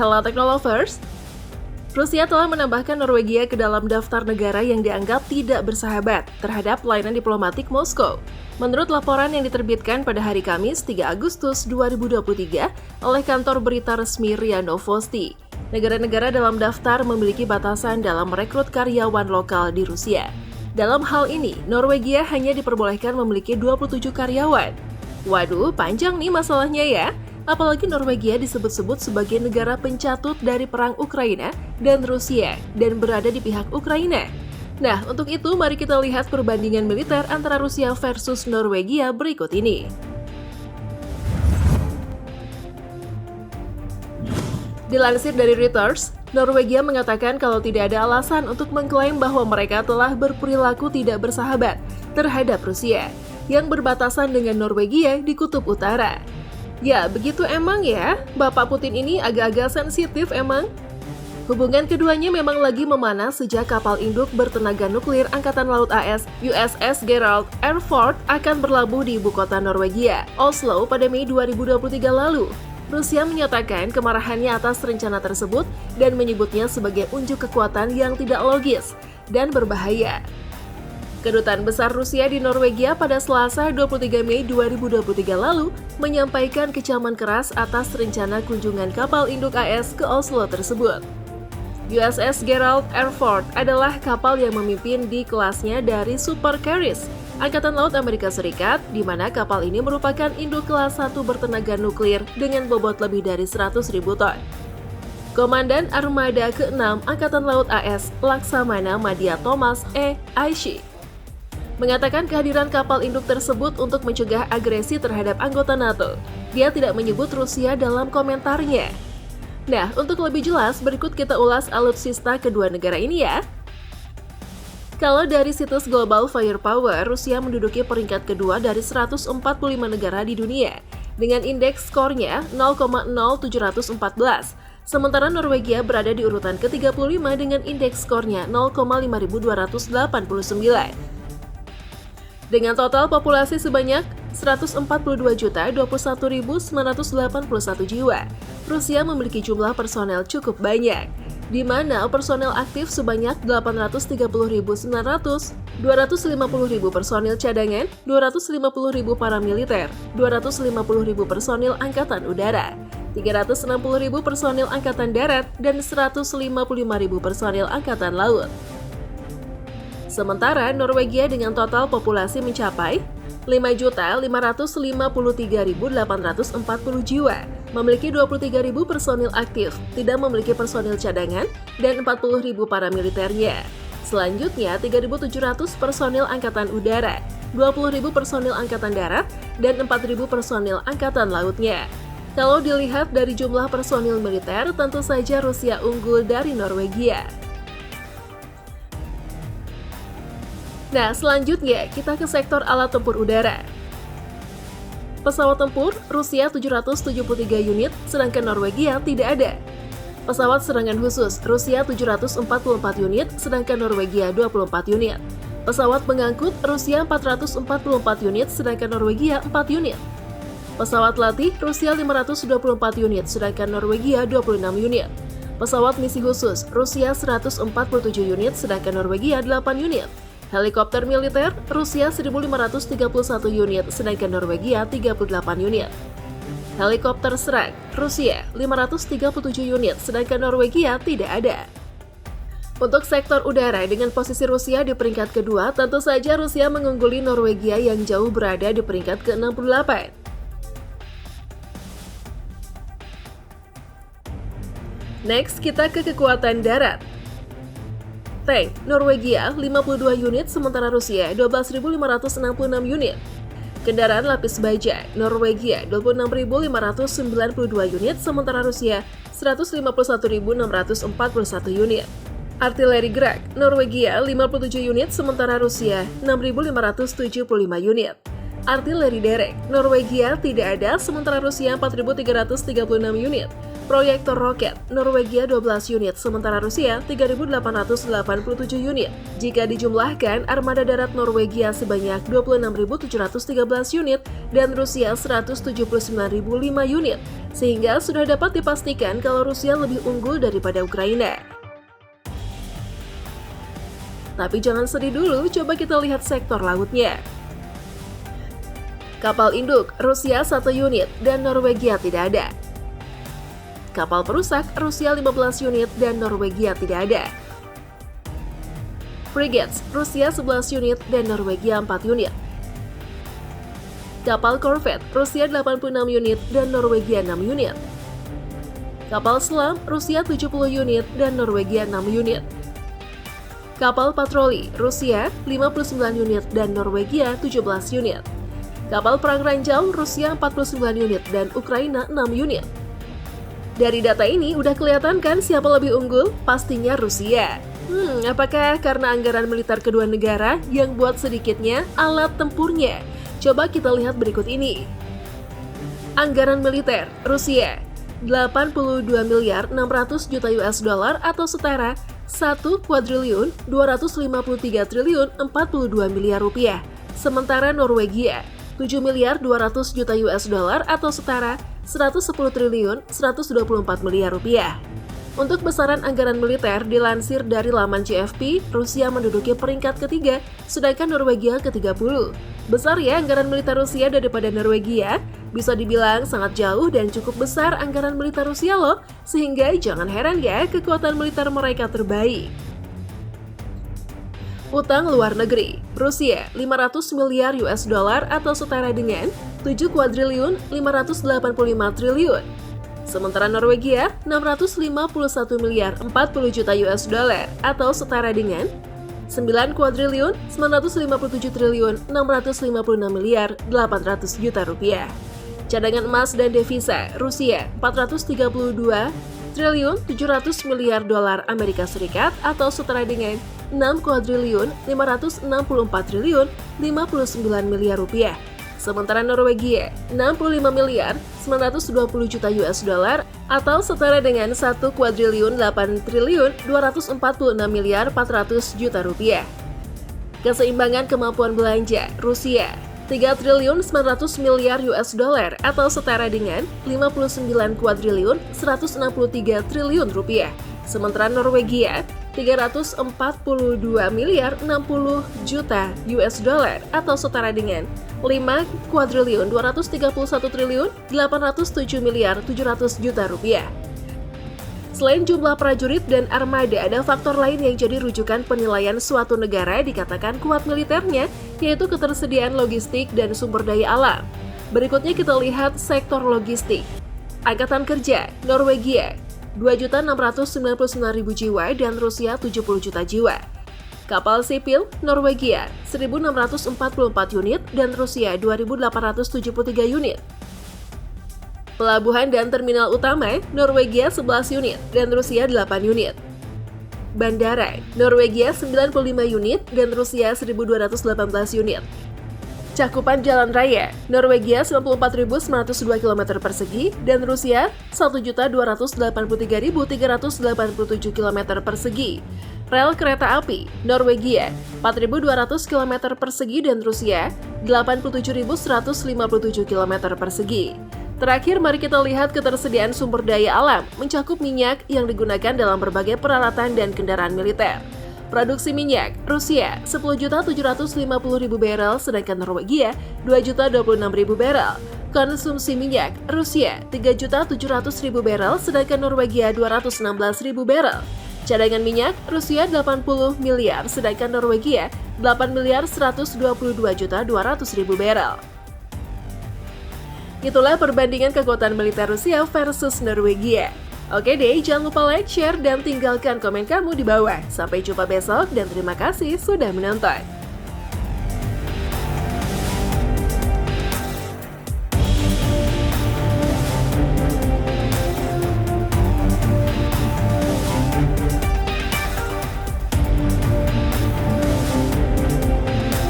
Hello Technolovers! Rusia telah menambahkan Norwegia ke dalam daftar negara yang dianggap tidak bersahabat terhadap pelayanan diplomatik Moskow. Menurut laporan yang diterbitkan pada hari Kamis 3 Agustus 2023 oleh kantor berita resmi RIA Novosti, negara-negara dalam daftar memiliki batasan dalam merekrut karyawan lokal di Rusia. Dalam hal ini, Norwegia hanya diperbolehkan memiliki 27 karyawan. Waduh, panjang nih masalahnya ya. Apalagi Norwegia disebut-sebut sebagai negara pencatut dari perang Ukraina dan Rusia dan berada di pihak Ukraina. Nah, untuk itu mari kita lihat perbandingan militer antara Rusia versus Norwegia berikut ini. Dilansir dari Reuters, Norwegia mengatakan kalau tidak ada alasan untuk mengklaim bahwa mereka telah berperilaku tidak bersahabat terhadap Rusia yang berbatasan dengan Norwegia di Kutub Utara. Ya, begitu emang ya, Bapak Putin ini agak-agak sensitif emang. Hubungan keduanya memang lagi memanas sejak kapal induk bertenaga nuklir Angkatan Laut AS, USS Gerald R. Ford, akan berlabuh di ibu kota Norwegia, Oslo pada Mei 2023 lalu. Rusia menyatakan kemarahannya atas rencana tersebut dan menyebutnya sebagai unjuk kekuatan yang tidak logis dan berbahaya. Kedutaan Besar Rusia di Norwegia pada Selasa 23 Mei 2023 lalu menyampaikan kecaman keras atas rencana kunjungan kapal induk AS ke Oslo tersebut. USS Gerald R. Ford adalah kapal yang memimpin di kelasnya dari Super Carriers, Angkatan Laut Amerika Serikat, di mana kapal ini merupakan induk kelas 1 bertenaga nuklir dengan bobot lebih dari 100.000 ton. Komandan Armada ke-6 Angkatan Laut AS, Laksamana Madhya Thomas E. Aishi, mengatakan kehadiran kapal induk tersebut untuk mencegah agresi terhadap anggota NATO. Dia tidak menyebut Rusia dalam komentarnya. Nah, untuk lebih jelas, berikut kita ulas alutsista kedua negara ini ya. Kalau dari situs Global Firepower, Rusia menduduki peringkat kedua dari 145 negara di dunia, dengan indeks skornya 0,0714. Sementara Norwegia berada di urutan ke-35 dengan indeks skornya 0,5289. Dengan total populasi sebanyak 142.021.981 jiwa, Rusia memiliki jumlah personel cukup banyak, di mana personel aktif sebanyak 830.900, 250.000 personil cadangan, 250.000 paramiliter, 250.000 personil angkatan udara, 360.000 personil angkatan darat, dan 155.000 personil angkatan laut. Sementara Norwegia dengan total populasi mencapai 5.553.840 jiwa, memiliki 23.000 personil aktif, tidak memiliki personil cadangan, dan 40.000 paramiliternya. Selanjutnya 3.700 personil angkatan udara, 20.000 personil angkatan darat, dan 4.000 personil angkatan lautnya. Kalau dilihat dari jumlah personil militer, tentu saja Rusia unggul dari Norwegia. Nah, selanjutnya kita ke sektor alat tempur udara. Pesawat tempur, Rusia 773 unit, sedangkan Norwegia tidak ada. Pesawat serangan khusus, Rusia 744 unit, sedangkan Norwegia 24 unit. Pesawat pengangkut, Rusia 444 unit, sedangkan Norwegia 4 unit. Pesawat latih, Rusia 524 unit, sedangkan Norwegia 26 unit. Pesawat misi khusus, Rusia 147 unit, sedangkan Norwegia 8 unit. Helikopter militer, Rusia 1.531 unit, sedangkan Norwegia 38 unit. Helikopter serang, Rusia 537 unit, sedangkan Norwegia tidak ada. Untuk sektor udara dengan posisi Rusia di peringkat kedua, tentu saja Rusia mengungguli Norwegia yang jauh berada di peringkat ke-68. Next, kita ke kekuatan darat. Tank, Norwegia 52 unit, sementara Rusia 12.566 unit. Kendaraan lapis baja, Norwegia 26.592 unit, sementara Rusia 151.641 unit. Artileri gerak, Norwegia 57 unit, sementara Rusia 6.575 unit. Artileri derek, Norwegia tidak ada, sementara Rusia 4.336 unit. Proyektor roket, Norwegia 12 unit, sementara Rusia 3.887 unit. Jika dijumlahkan, armada darat Norwegia sebanyak 26.713 unit dan Rusia 179.005 unit. sehingga sudah dapat dipastikan kalau Rusia lebih unggul daripada Ukraina. Tapi jangan sedih dulu, coba kita lihat sektor lautnya. Kapal induk, Rusia 1 unit dan Norwegia tidak ada. Kapal perusak, Rusia 15 unit dan Norwegia tidak ada. Frigates, Rusia 11 unit dan Norwegia 4 unit. Kapal korvet, Rusia 86 unit dan Norwegia 6 unit. Kapal selam, Rusia 70 unit dan Norwegia 6 unit. Kapal patroli, Rusia 59 unit dan Norwegia 17 unit. Kapal perang ranjau, Rusia 49 unit dan Ukraina 6 unit. Dari data ini udah kelihatan kan siapa lebih unggul? Pastinya Rusia. Apakah karena anggaran militer kedua negara yang buat sedikitnya alat tempurnya? Coba kita lihat berikut ini. Anggaran militer Rusia 82 miliar 600 juta US dollar atau setara 1 kuadriliun 253 triliun 42 miliar rupiah. Sementara Norwegia 7 miliar 200 juta US dollar atau setara 110 triliun 124 miliar rupiah. Untuk besaran anggaran militer dilansir dari laman CFP, Rusia menduduki peringkat ketiga, sedangkan Norwegia ke-30. Besar ya anggaran militer Rusia daripada Norwegia? Bisa dibilang sangat jauh dan cukup besar anggaran militer Rusia loh, sehingga jangan heran ya kekuatan militer mereka terbaik. Utang luar negeri, Rusia 500 miliar US dollar atau setara dengan 7 kuadriliun 585 triliun. Sementara Norwegia 651 miliar 40 juta US dollar atau setara dengan 9 kuadriliun 957 triliun 656 miliar 800 juta rupiah. Cadangan emas dan devisa Rusia 432 triliun 700 miliar dolar Amerika Serikat atau setara dengan 6 kuadriliun 564 triliun 59 miliar rupiah. Sementara Norwegia 65 miliar 920 juta US dollar atau setara dengan 1 kuadriliun 8 triliun 246 miliar 400 juta rupiah. Keseimbangan kemampuan belanja Rusia 3 triliun 900 miliar US dollar atau setara dengan 59 kuadriliun 163 triliun rupiah. Sementara Norwegia 342 miliar 60 juta US dollar atau setara dengan 5 kuadriliun 231 triliun 807 miliar 700 juta rupiah. Selain jumlah prajurit dan armada, ada faktor lain yang jadi rujukan penilaian suatu negara dikatakan kuat militernya, yaitu ketersediaan logistik dan sumber daya alam. Berikutnya kita lihat sektor logistik. Angkatan kerja, Norwegia 2.699.000 jiwa dan Rusia 70 juta jiwa. Kapal sipil, Norwegia 1.644 unit dan Rusia 2.873 unit. Pelabuhan dan terminal utama, Norwegia 11 unit dan Rusia 8 unit. Bandara, Norwegia 95 unit dan Rusia 1.218 unit. Cakupan jalan raya, Norwegia 94.902 km persegi dan Rusia 1.283.387 km persegi. Rel kereta api, Norwegia 4.200 km persegi dan Rusia 87.157 km persegi. Terakhir, mari kita lihat ketersediaan sumber daya alam, mencakup minyak yang digunakan dalam berbagai peralatan dan kendaraan militer. Produksi minyak, Rusia 10.750.000 barel, sedangkan Norwegia 2.026.000 barel. Konsumsi minyak, Rusia 3.700.000 barel, sedangkan Norwegia 216.000 barel. Cadangan minyak, Rusia 80 miliar, sedangkan Norwegia 8 miliar 122.200.000 barel. Itulah perbandingan kekuatan militer Rusia versus Norwegia. Oke deh, jangan lupa like, share, dan tinggalkan komen kamu di bawah. Sampai jumpa besok dan terima kasih sudah menonton.